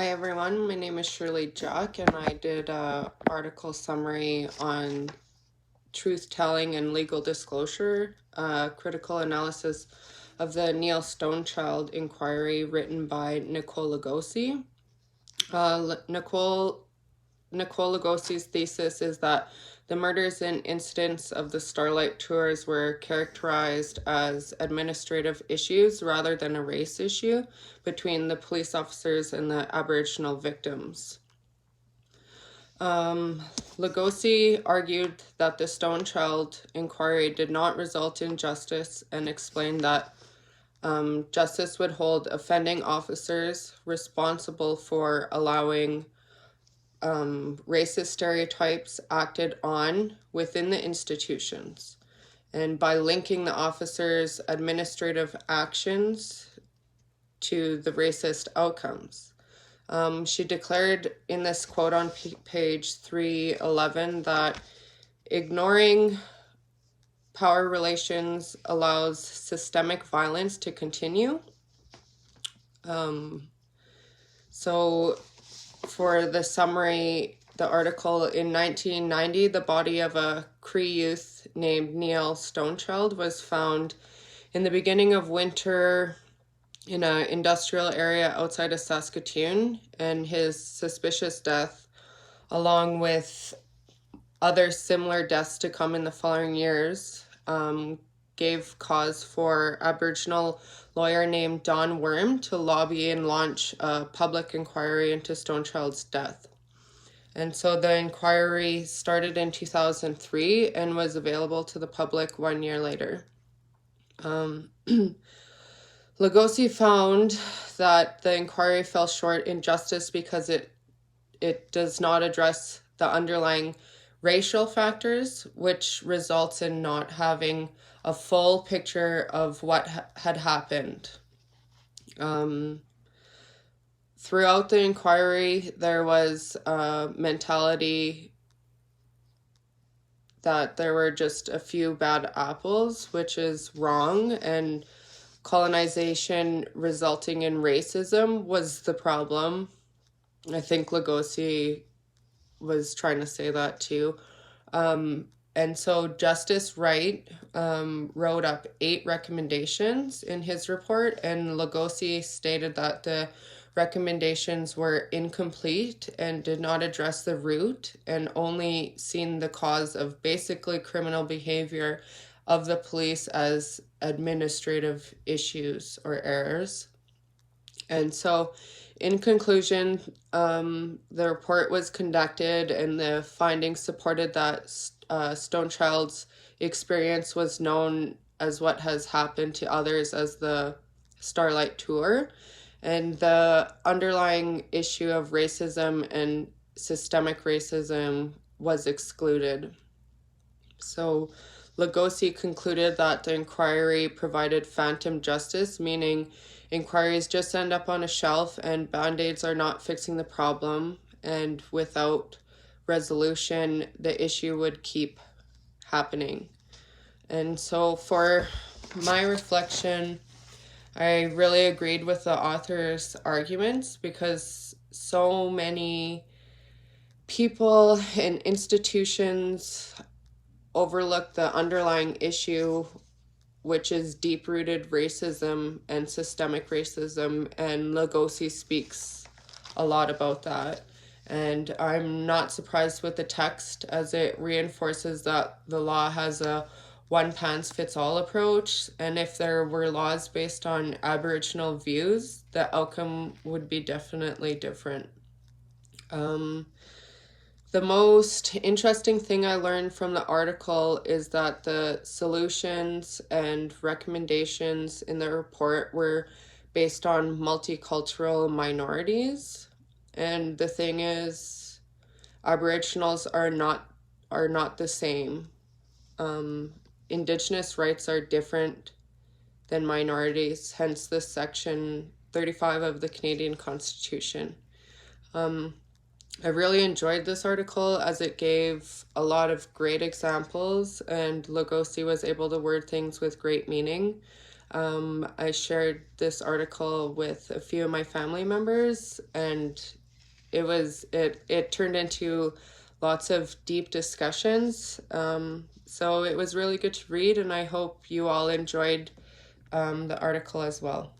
Hi everyone, my name is Shirley Jack and I did a article summary on truth-telling and legal disclosure, critical analysis of the Neil Stonechild inquiry written by Nicole Lugosi. Nicole Lugosi's thesis is that the murders and incidents of the Starlight Tours were characterized as administrative issues rather than a race issue between the police officers and the Aboriginal victims. Lugosi argued that the Stonechild inquiry did not result in justice and explained that justice would hold offending officers responsible for allowing racist stereotypes acted on within the institutions, and by linking the officers' administrative actions to the racist outcomes. She declared in this quote on page 311 that ignoring power relations allows systemic violence to continue. So for the summary, the article, in 1990, the body of a Cree youth named Neil Stonechild was found in the beginning of winter in an industrial area outside of Saskatoon, and his suspicious death, along with other similar deaths to come in the following years, gave cause for Aboriginal lawyer named Don Worm to lobby and launch a public inquiry into Stonechild's death. And so the inquiry started in 2003 and was available to the public 1 year later. Lugosi found that the inquiry fell short in justice because it does not address the underlying racial factors, which results in not having a full picture of what had happened. Throughout the inquiry, there was a mentality that there were just a few bad apples, which is wrong, and colonization resulting in racism was the problem. I think Lugosi was trying to say that too. And so Justice Wright wrote up 8 recommendations in his report, and Lugosi stated that the recommendations were incomplete and did not address the root and only seen the cause of basically criminal behavior of the police as administrative issues or errors. And so in conclusion, the report was conducted and the findings supported that Stonechild's experience was known as what has happened to others as the Starlight Tour, and the underlying issue of racism and systemic racism was excluded. So Lugosi concluded that the inquiry provided phantom justice, meaning inquiries just end up on a shelf and band-aids are not fixing the problem, and without resolution, the issue would keep happening. And so for my reflection, I really agreed with the author's arguments because so many people and institutions overlook the underlying issue, which is deep-rooted racism and systemic racism, and Lugosi speaks a lot about that. And I'm not surprised with the text, as it reinforces that the law has a one-pants-fits-all approach, and if there were laws based on Aboriginal views, the outcome would be definitely different. The most interesting thing I learned from the article is that the solutions and recommendations in the report were based on multicultural minorities. And the thing is, Aboriginals are not the same. Indigenous rights are different than minorities, hence this section 35 of the Canadian Constitution. I really enjoyed this article as it gave a lot of great examples, and Lugosi was able to word things with great meaning. I shared this article with a few of my family members, and it turned into lots of deep discussions. So it was really good to read, and I hope you all enjoyed the article as well.